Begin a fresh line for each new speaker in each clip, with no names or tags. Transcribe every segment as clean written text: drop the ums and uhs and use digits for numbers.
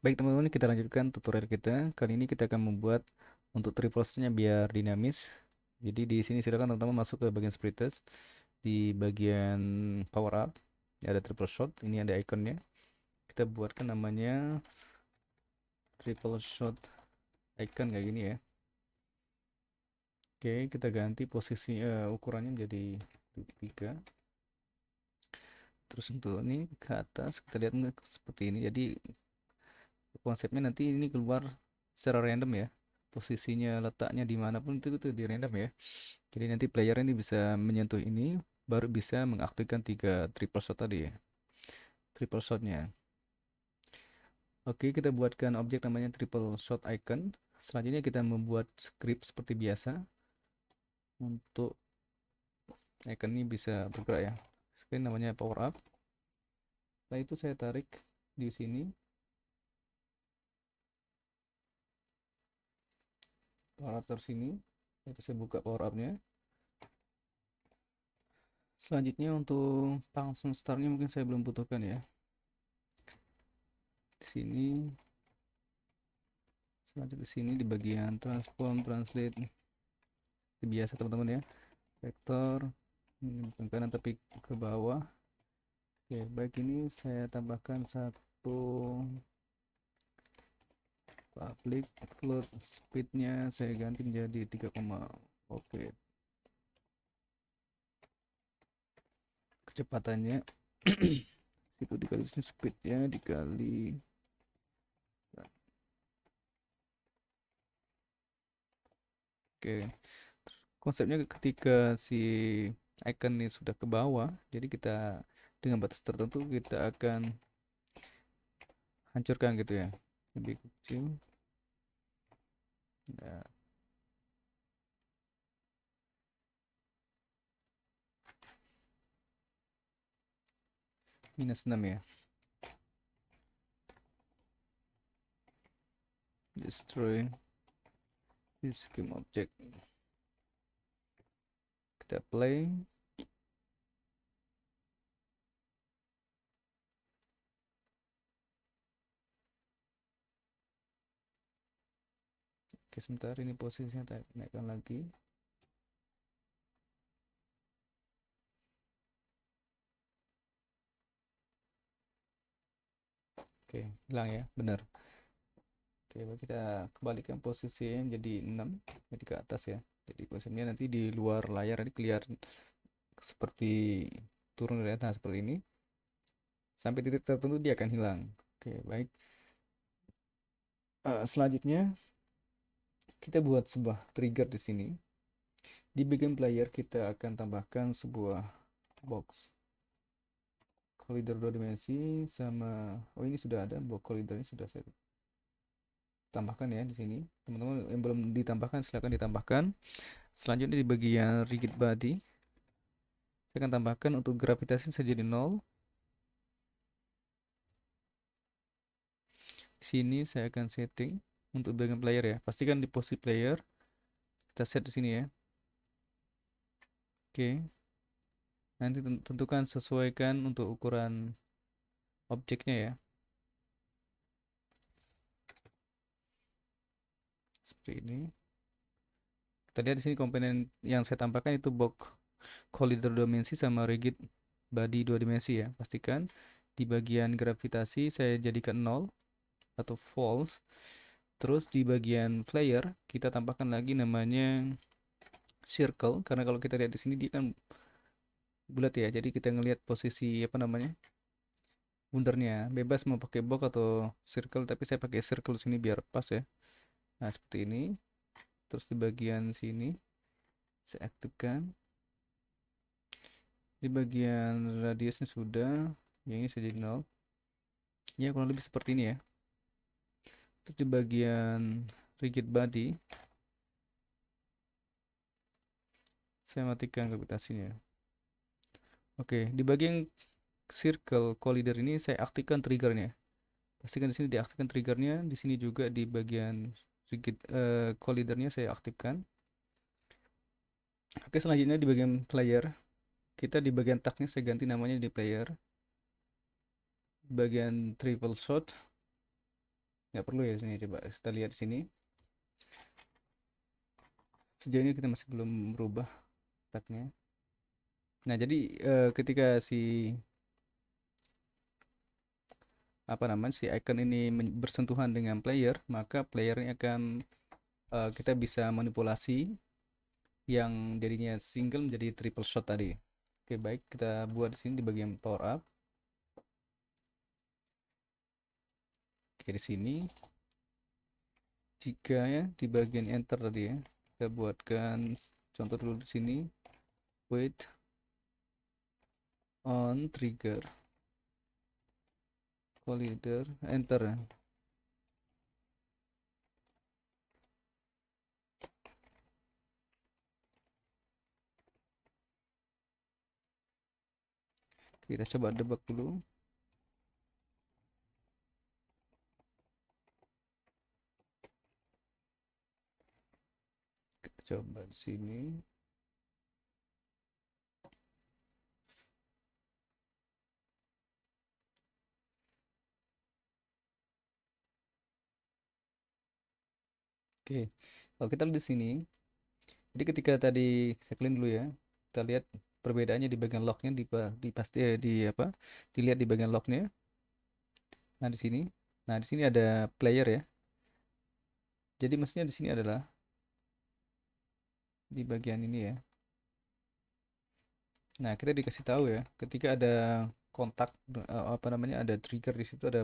Baik teman-teman, kita lanjutkan tutorial kita. Kali ini kita akan membuat untuk triple shotnya biar dinamis. Jadi di sini silakan teman-teman masuk ke bagian sprite test. Di bagian power up, ada triple shot. Ini ada ikonnya. Kita buatkan namanya triple shot icon kayak gini ya. Oke, kita ganti posisi ukurannya menjadi 3. Terus untuk ini ke atas kita lihat seperti ini. Jadi konsepnya nanti ini keluar secara random ya, posisinya letaknya dimanapun itu di random ya. Jadi nanti player ini bisa menyentuh ini baru bisa mengaktifkan 3 triple shot tadi ya, triple shotnya. Oke, kita buatkan objek namanya triple shot icon. Selanjutnya kita membuat script seperti biasa untuk icon ini bisa bergerak ya. Screen namanya power up. Setelah itu saya tarik di sini power up terus sini. Itu saya buka power upnya. Selanjutnya untuk function startnya mungkin saya belum butuhkan ya. Di sini, selanjutnya di sini di bagian transform translate seperti biasa teman-teman ya. Vektor ini bukan kanan tapi ke bawah. Oke, baik, ini saya tambahkan satu public float, speednya saya ganti menjadi 3, oke. Kecepatannya itu dikali speednya dikali. Oke, konsepnya ketika si icon ini sudah ke bawah, jadi kita dengan batas tertentu kita akan hancurkan gitu ya, lebih kecil. Nah, -6 ya. Destroy this game object. Kita play. Oke, sebentar, ini posisinya naikkan lagi. Oke, hilang ya, benar. Oke, kita kembalikan posisinya menjadi 6, jadi ke atas ya. Jadi konsepnya nanti di luar layar ini kelihatan seperti turun dari atas seperti ini. Sampai titik tertentu dia akan hilang. Oke, baik. Selanjutnya kita buat sebuah trigger di sini. Di bagian player kita akan tambahkan sebuah box collider 2 dimensi sama, oh ini sudah ada box collider, ini sudah saya tambahkan ya di sini. Teman-teman yang belum ditambahkan silahkan ditambahkan. Selanjutnya di bagian rigid body saya akan tambahkan untuk gravitasi saya jadi 0. Di sini saya akan setting untuk bagian player ya. Pastikan di posisi player kita set di sini ya. Oke. Nanti tentukan sesuaikan untuk ukuran objeknya ya. Seperti ini. Kita lihat di sini komponen yang saya tambahkan itu box collider 2 dimensi sama rigid body 2 dimensi ya. Pastikan di bagian gravitasi saya jadikan 0 atau false. Terus di bagian player kita tambahkan lagi namanya circle, karena kalau kita lihat di sini dia kan bulat ya. Jadi kita ngelihat posisi apa namanya? Bundernya. Bebas mau pakai box atau circle, tapi saya pakai circle sini biar pas ya. Nah, seperti ini. Terus di bagian sini saya aktifkan. Di bagian radiusnya sudah, yang ini saya jadi 0. Ya, kurang lebih seperti ini ya. Terus di bagian rigid body saya matikan gravitasinya. Oke, di bagian circle collider ini saya aktifkan triggernya. Pastikan di sini diaktifkan triggernya, di sini juga di bagian rigid collidernya saya aktifkan. Oke, selanjutnya di bagian player, kita di bagian tagnya saya ganti namanya di player. Bagian triple shot nggak perlu ya sini. Coba kita lihat di sini. Sejauh ini kita masih belum merubah tagnya. Nah, jadi ketika si apa namanya si icon ini bersentuhan dengan player, maka playernya akan kita bisa manipulasi yang jadinya single menjadi triple shot tadi. Oke, baik, kita buat di sini di bagian power up. Oke, di sini jika ya di bagian enter tadi ya, kita buatkan contoh dulu di sini, wait on trigger collider enter. Kita coba debug dulu. Kita coba di sini. Oke, kalau kita lihat di sini, jadi ketika tadi saya clean dulu ya, kita lihat perbedaannya di bagian lognya di pasti di apa? Dilihat di bagian lognya. Nah di sini, ada player ya. Jadi maksudnya di sini adalah di bagian ini ya. Nah kita dikasih tahu ya, ketika ada kontak apa namanya ada trigger di situ, ada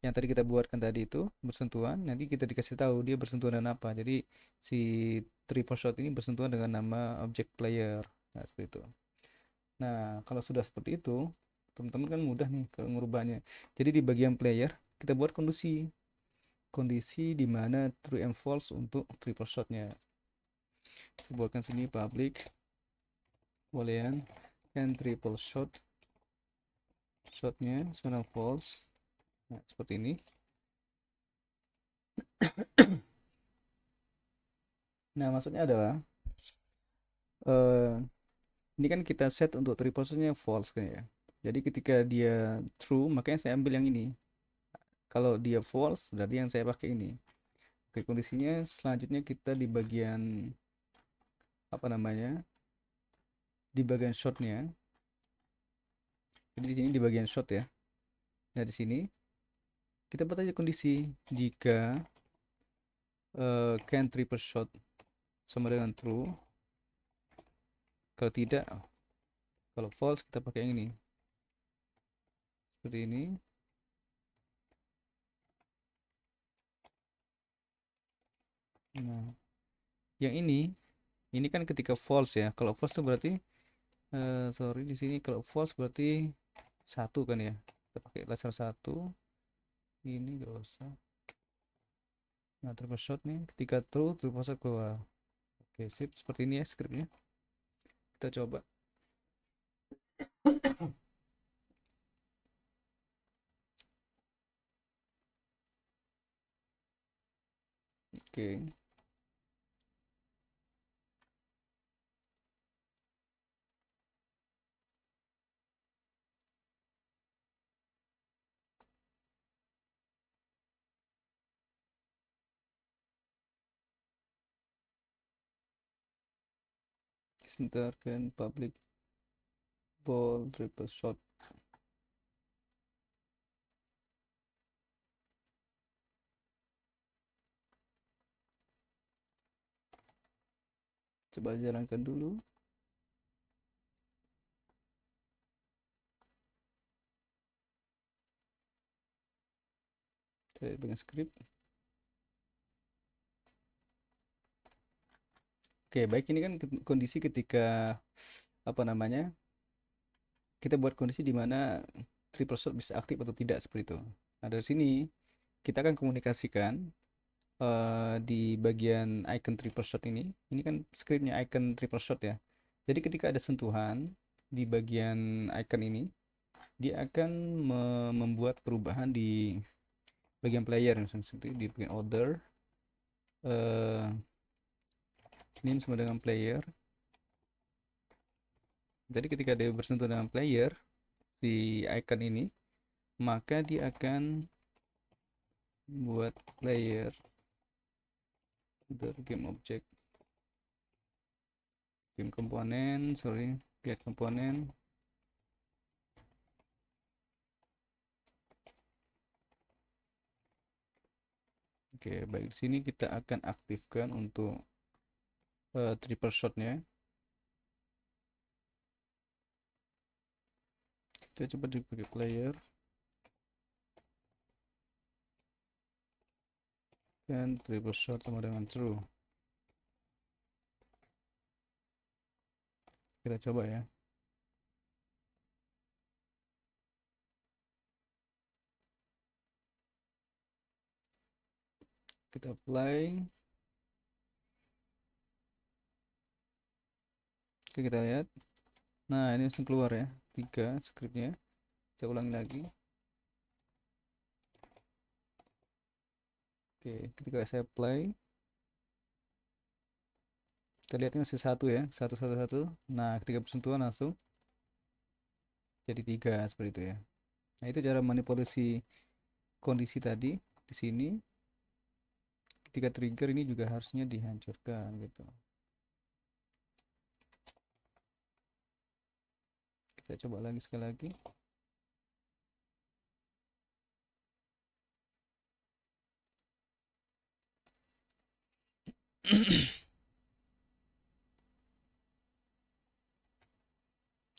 yang tadi kita buatkan tadi itu bersentuhan, nanti kita dikasih tahu dia bersentuhan dengan apa. Jadi si triple shot ini bersentuhan dengan nama object player. Nah seperti itu. Nah, kalau sudah seperti itu, teman-teman kan mudah nih kalau merubahnya. Jadi di bagian player kita buat kondisi, di mana true and false untuk triple shotnya. Kita buatkan sini public boolean and triple shotnya sebenarnya false. Nah, seperti ini. Nah, maksudnya adalah eh, ini kan kita set untuk triple shotnya false kan ya. Jadi ketika dia true, makanya saya ambil yang ini. Kalau dia false, berarti yang saya pakai ini. Oke, kondisinya selanjutnya kita di bagian apa namanya? Di bagian shotnya. Jadi di sini di bagian shot ya. Nah, di sini kita buat aja kondisi jika can triple shot sama dengan true. Kalau tidak, kalau false kita pakai yang ini. Seperti ini. Nah, yang ini kan ketika false ya. Kalau false itu berarti sorry di sini kalau false berarti satu kan ya. Kita pakai laser satu. Ini gak usah. Nah, triple shot nih ketika true triple shot keluar. Oke, sip, seperti ini ya scriptnya. Kita coba. Oke. Sebentar kan public ball triple shot. Coba jalankan dulu. Saya dengan script. Oke, baik, ini kan kondisi ketika apa namanya? Kita buat kondisi di mana triple shot bisa aktif atau tidak seperti itu. Nah, dari sini kita akan komunikasikan di bagian icon triple shot ini kan scriptnya icon triple shot ya. Jadi ketika ada sentuhan di bagian icon ini, dia akan membuat perubahan di bagian player, misalnya seperti di bagian order, name sama dengan player. Jadi ketika dia bersentuhan dengan player, si icon ini, maka dia akan buat layer game object, game komponen, get komponen. Oke, baik, di sini kita akan aktifkan untuk triple shotnya. Kita coba pakai player dan triple shot sama dengan true. Kita coba ya. Kita apply. Oke, kita lihat. Nah, ini langsung keluar ya. 3 scriptnya. Saya ulangi lagi. Oke, ketika saya apply, kita lihat ini masih 1 ya. 1 1 1. Nah, ketika bersentuhan langsung jadi 3 seperti itu ya. Nah, itu cara manipulasi kondisi tadi di sini. Ketika trigger ini juga harusnya dihancurkan gitu. Kita coba lagi sekali lagi.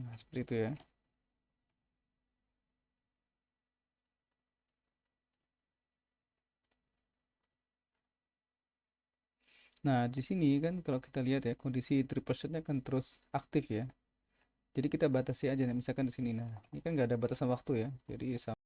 Nah, seperti itu ya. Nah, di sini kan kalau kita lihat ya, kondisi triple shotnya kan terus aktif ya. Jadi kita batasi aja, misalkan di sini. Nah, ini kan nggak ada batasan waktu ya. Jadi